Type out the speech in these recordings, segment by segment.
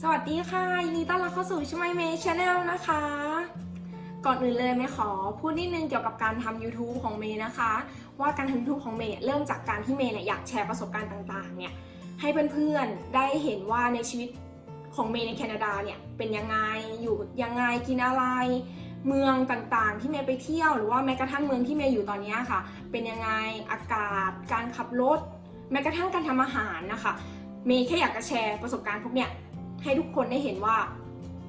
สวัสดีค่ะยินดีต้อนรับเข้าสู่ช่องเมย์ชาแนลนะคะก่อนอื่นเลยเมย์ขอพูดนิดนึงเกี่ยวกับการทำ YouTube ของเมย์นะคะว่าการทำ YouTube ของเมย์เนี่ยเริ่มจากการที่เมย์เนี่ยอยากแชร์ประสบการณ์ต่างๆเนี่ยให้เพื่อนๆได้เห็นว่าในชีวิตของเมย์ในแคนาดาเนี่ยเป็นยังไงอยู่ยังไงกินอะไรเมืองต่างๆที่เมย์ไปเที่ยวหรือว่าแม้กระทั่งเมืองที่เมย์อยู่ตอนนี้ค่ะเป็นยังไงอากาศการขับรถแม้กระทั่งการทำอาหารนะคะเมย์แค่อยากจะแชร์ประสบการณ์พวกเนี้ยให้ทุกคนได้เห็นว่า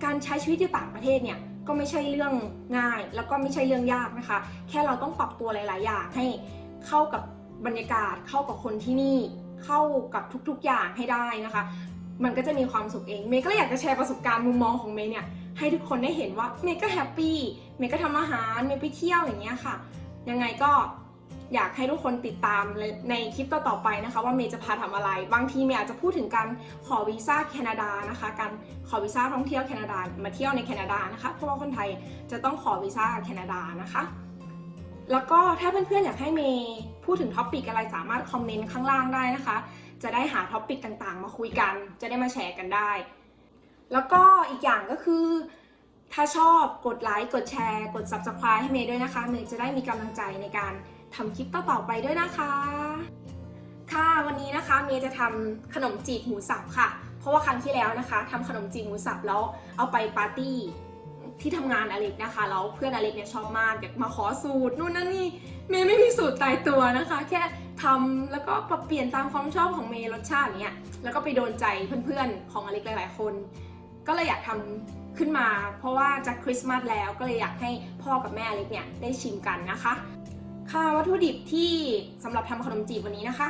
การใช้ชีวิตอยู่ต่างประเทศเนี่ยก็ไม่ใช่เรื่องง่ายแล้วก็ไม่ใช่เรื่องยากนะคะแค่เราต้องปรับตัวหลายๆอย่างให้เข้ากับบรรยากาศเข้ากับคนที่นี่เข้ากับทุกๆอย่างให้ได้นะคะมันก็จะมีความสุขเองเมย์ก็อยากจะแชร์ประสบการณ์มุมมองของเมย์เนี่ยให้ทุกคนได้เห็นว่าเมย์ก็แฮปปี้เมย์ก็ทำอาหารเมย์ไปเที่ยวอย่างเงี้ยค่ะยังไงก็อยากให้ทุกคนติดตามในคลิปต่อๆไปนะคะว่าเมย์จะพาทำอะไรบางทีเมย์อาจจะพูดถึงการขอวีซ่าแคนาดานะคะการขอวีซ่าท่องเที่ยวแคนาดามาเที่ยวในแคนาดานะคะเพราะว่าคนไทยจะต้องขอวีซ่าแคนาดานะคะแล้วก็ถ้าเพื่อนๆอยากให้เมย์พูดถึงท็อปิกอะไรสามารถคอมเมนต์ข้างล่างได้นะคะจะได้หาท็อปิกต่างๆมาคุยกันจะได้มาแชร์กันได้แล้วก็อีกอย่างก็คือถ้าชอบกดไลค์กดแชร์กด Subscribe ให้เมย์ด้วยนะคะเมย์จะได้มีกำลังใจในการทำคลิปต่อๆไปด้วยนะคะค่ะวันนี้นะคะเมย์จะทำขนมจีบหมูสับค่ะเพราะว่าครั้งที่แล้วนะคะทำขนมจีบหมูสับแล้วเอาไปปาร์ตี้ที่ทำงานอเล็กนะคะแล้วเพื่อนอเล็กเนี่ยชอบมากอยากมาขอสูตรนู่นนั่นนี่เมย์ไม่มีสูตรตายตัวนะคะแค่ทำแล้วก็ปรับเปลี่ยนตามความชอบของเมย์รสชาติเนี้ยแล้วก็ไปโดนใจเพื่อนๆของอเล็กหลายๆคนก็เลยอยากทำขึ้นมาเพราะว่าจะคริสต์มาสแล้วก็เลยอยากให้พ่อกับแม่อเล็กเนี่ยได้ชิมกันนะคะค่ะวัตถุดิบที่สำหรับทำขนมจีบวันนี้นะคะ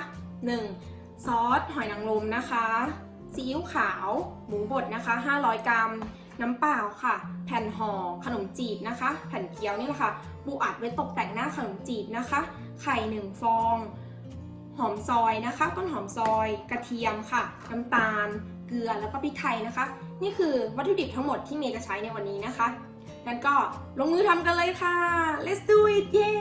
1. ซอสหอยนางรมนะคะซีอิ๊วขาวหมูบดนะคะ500 กรัมน้ำเปล่าค่ะแผ่นห่อขนมจีบนะคะแผ่นเกี๊ยวนี่แหละค่ะปูอัดไว้ตกแต่งหน้าขนมจีบนะคะไข่1 ฟองหอมซอยนะคะต้นหอมซอยกระเทียมค่ะน้ำตาลเกลือแล้วก็พริกไทยนะคะนี่คือวัตถุดิบทั้งหมดที่เมย์จะใช้ในวันนี้นะคะงั้นก็ลงมือทำกันเลยค่ะ let's do it เย้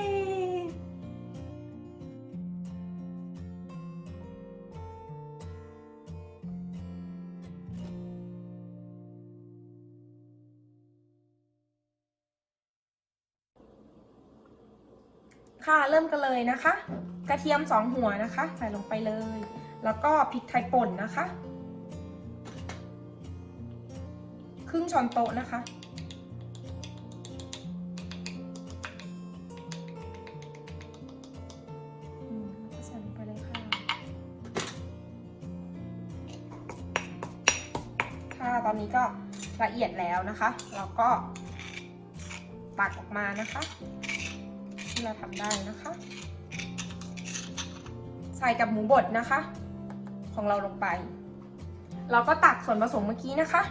ค่ะเริ่มกันเลยนะคะกระเทียม2 หัวนะคะใส่ลงไปเลยแล้วก็พริกไทยป่นนะคะครึ่งช้อนโต๊ะนะคะใส่ลงไปเลยค่ะค่ะตอนนี้ก็ละเอียดแล้วนะคะเราก็ตักออกมานะคะที่เราทำได้นะคะใส่กับหมูบดนะคะของเราลงไปเราก็ตักส่วนผสมเมื่อกี้นะคะ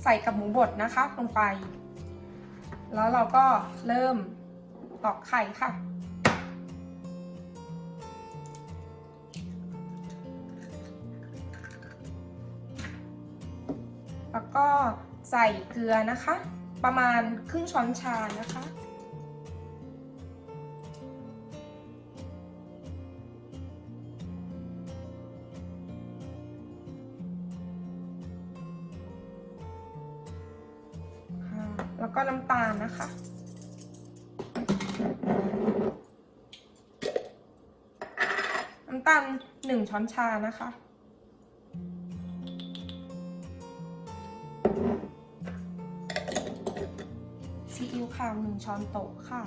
ใส่กับหมูบดนะคะลงไปแล้วเราก็เริ่มตอกไข่ค่ะแล้วก็ใส่เกลือนะคะประมาณครึ่งช้อนชานะคะแล้วก็น้ำตาลนะคะน้ำตาล1 ช้อนชานะคะซีอิ๊วขาว1 ช้อนโต๊ะค่ะ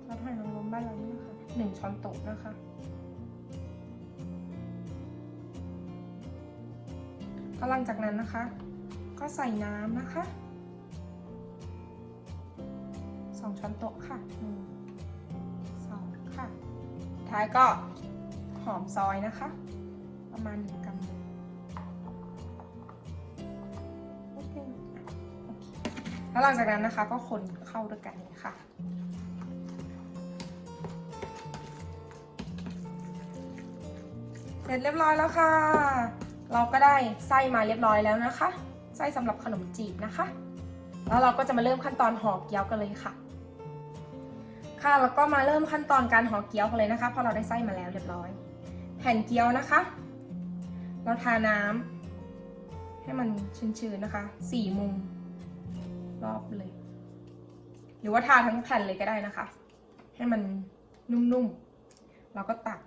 ซอสหอยนางรมบ้านเรานี่นะคะ1 ช้อนโต๊ะนะคะหลังจากนั้นนะคะก็ใส่น้ำนะคะ2 ช้อนโต๊ะค่ะ1 2ค่ะท้ายก็หอมซอยนะคะประมาณ1 กำมือนิดนึงโอเคแล้วหลังจากนั้นนะคะก็คนเข้าด้วยกันเลยค่ะเสร็จเรียบร้อยแล้วค่ะเราก็ได้ไส้มาเรียบร้อยแล้วนะคะไส้สำหรับขนมจีบนะคะแล้วเราก็จะมาเริ่มขั้นตอนห่อเกี๊ยวกันเลยค่ะ ค่ะแล้วก็มาเริ่มขั้นตอนการห่อเกี๊ยวกันเลยนะคะเพราะเราได้ไส้มาแล้วเรียบร้อยแผ่นเกี๊ยวนะคะเราทาน้ำให้มันชื้นๆนะคะ4 มุมรอบเลยหรือว่าทาทั้งแผ่นเลยก็ได้นะคะให้มันนุ่มๆเราก็ตัก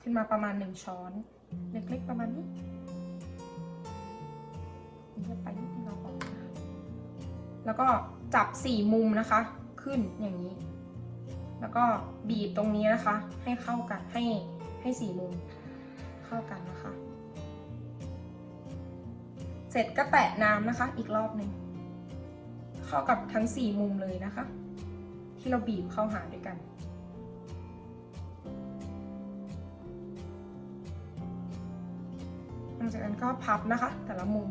ขึ้นมาประมาณ1 ช้อนเล็กๆประมาณนี้นี่ไปนิดนึงเราออกนะคะแล้วก็จับ4 มุมนะคะขึ้นอย่างนี้แล้วก็บีบตรงนี้นะคะให้เข้ากันให้4 มุมเข้ากันนะคะเสร็จก็แตะน้ำนะคะอีกรอบหนึ่งเข้ากับทั้ง4 มุมเลยนะคะที่เราบีบเข้าหาด้วยกันหลังจากนั้นก็พับนะคะแต่ละมุม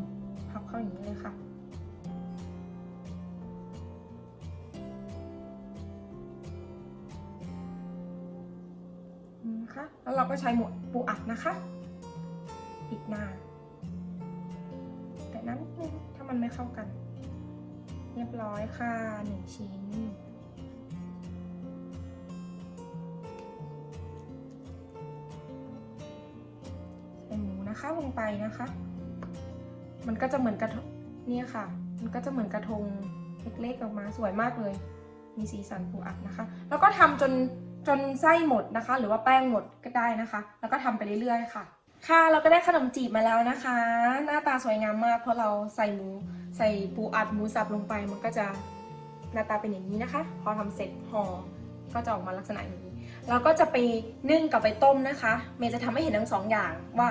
พับเข้าอย่างนี้เลยค่ะนะคะแล้วเราก็ใช้หมวดปูอัดนะคะปิดหน้าแต่น้ำนิดนึงถ้ามันไม่เข้ากันเรียบร้อยค่ะ1 ชิ้นใส่หมูนะคะลงไปนะคะมันก็จะเหมือนกระทงเนี่ยค่ะมันก็จะเหมือนกระทงเล็กๆออกมาสวยมากเลยมีสีสันปูอัดนะคะแล้วก็ทำจนไส้หมดนะคะหรือว่าแป้งหมดก็ได้นะคะแล้วก็ทำไปเรื่อยๆค่ะค่ะเราก็ได้ขนมจีบมาแล้วนะคะหน้าตาสวยงามมากเพราะเราใส่ปูอัดหมูสับลงไปมันก็จะหน้าตาเป็นอย่างนี้นะคะพอทำเสร็จห่อก็จะออกมาลักษณะอย่างนี้เราก็จะไปนึ่งกับไปต้มนะคะเมย์จะทำให้เห็นทั้ง2 อย่างว่า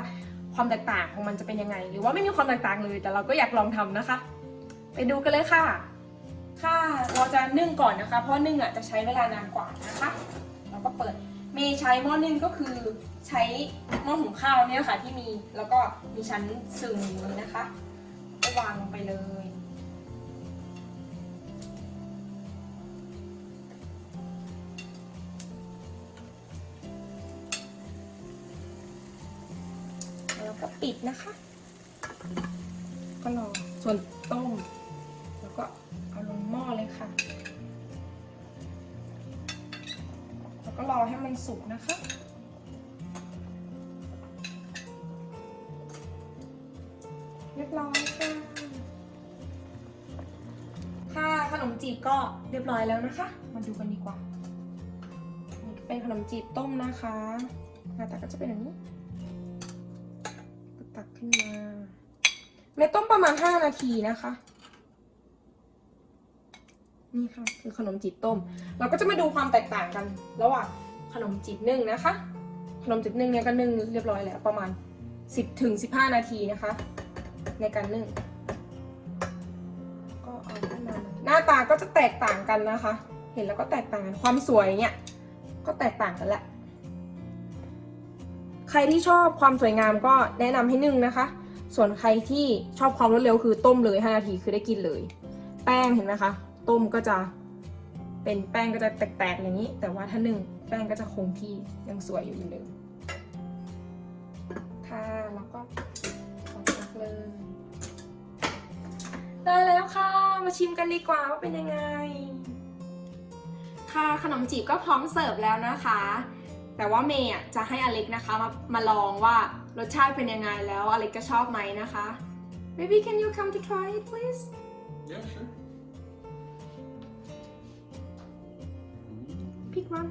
ความแตกต่างของมันจะเป็นยังไงหรือว่าไม่มีความแตกต่างเลยแต่เราก็อยากลองทำนะคะไปดูกันเลยค่ะเราจะนึ่งก่อนนะคะเพราะนึ่งจะใช้เวลานานกว่านะคะเราก็เปิดเมย์ใช้หม้อนึ่งก็คือใช้หม้อหุงข้าวเนี่ยค่ะที่มีแล้วก็มีชั้นซึมอย่างนี้นะคะก็วางลงไปเลยแล้วก็ปิดนะคะก็รอส่วนต้มแล้วก็เอาลงหม้อเลยค่ะแล้วก็รอให้มันสุกนะคะเรียบร้อยค่ะขนมจีบก็เรียบร้อยแล้วนะคะมาดูกันดีกว่านี่เป็นขนมจีบต้มนะคะหน้าตาก็จะเป็นแบบนี้ตักขึ้นมาเมย์ต้มประมาณ5 นาทีนะคะนี่ค่ะคือขนมจีบต้มเราก็จะมาดูความแตกต่างกันระหว่างขนมจีบนึ่งนะคะขนมจีบนึ่งเนี่ยก็นึ่งเรียบร้อยแล้วประมาณ10 ถึง 15 นาทีนะคะในการนึ่งก็เอาขึ้นมาหน้าตาก็จะแตกต่างกันนะคะเห็นแล้วก็แตกต่างกันความสวยเนี่ยก็แตกต่างกันแหละใครที่ชอบความสวยงามก็แนะนำให้นึ่งนะคะส่วนใครที่ชอบความรวดเร็วคือต้มเลย5 นาทีคือได้กินเลยแป้งเห็นไหมคะต้มก็จะเป็นแป้งก็จะแตกๆอย่างนี้แต่ว่าถ้านึ่งแป้งก็จะคงที่ยังสวยอยู่เหมือนเดิมค่ะแล้วก็ตักเลยได้แล้วค่ะมาชิมกันดีกว่าว่าเป็นยังไงค่ะขนมจีบก็พร้อมเสิร์ฟแล้วนะคะแต่ว่าเมย์จะให้อเล็กนะคะมาลองว่ารสชาติเป็นยังไงแล้วอเล็กจะชอบไหมนะคะ Maybe can you come to try it please Yeah, sure. Pick one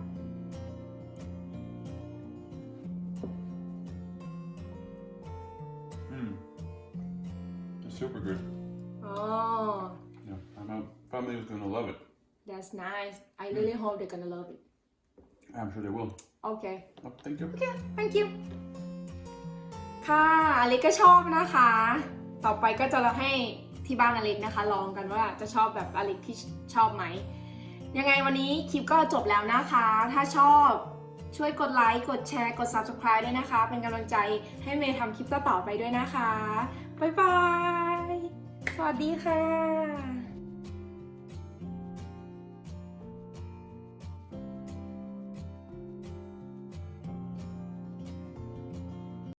It's super good. Oh Yeah, my family is gonna love it. that's nice I really hope they're gonna love it I'm sure they will. Okay Oh, thank you. Okay thank you ค่ะอเล็กก็ชอบนะคะต่อไปก็จะให้ที่บ้านอเล็กนะคะลองกันว่าจะชอบแบบอเล็กที่ชอบไหมยังไงวันนี้คลิปก็จบแล้วนะคะถ้าชอบช่วยกดไลค์กดแชร์กด Subscribe ด้วยนะคะเป็นกำลังใจให้เมย์ทำคลิปต่อๆไปด้วยนะคะบ๊ายบายสวัสดีค่ะ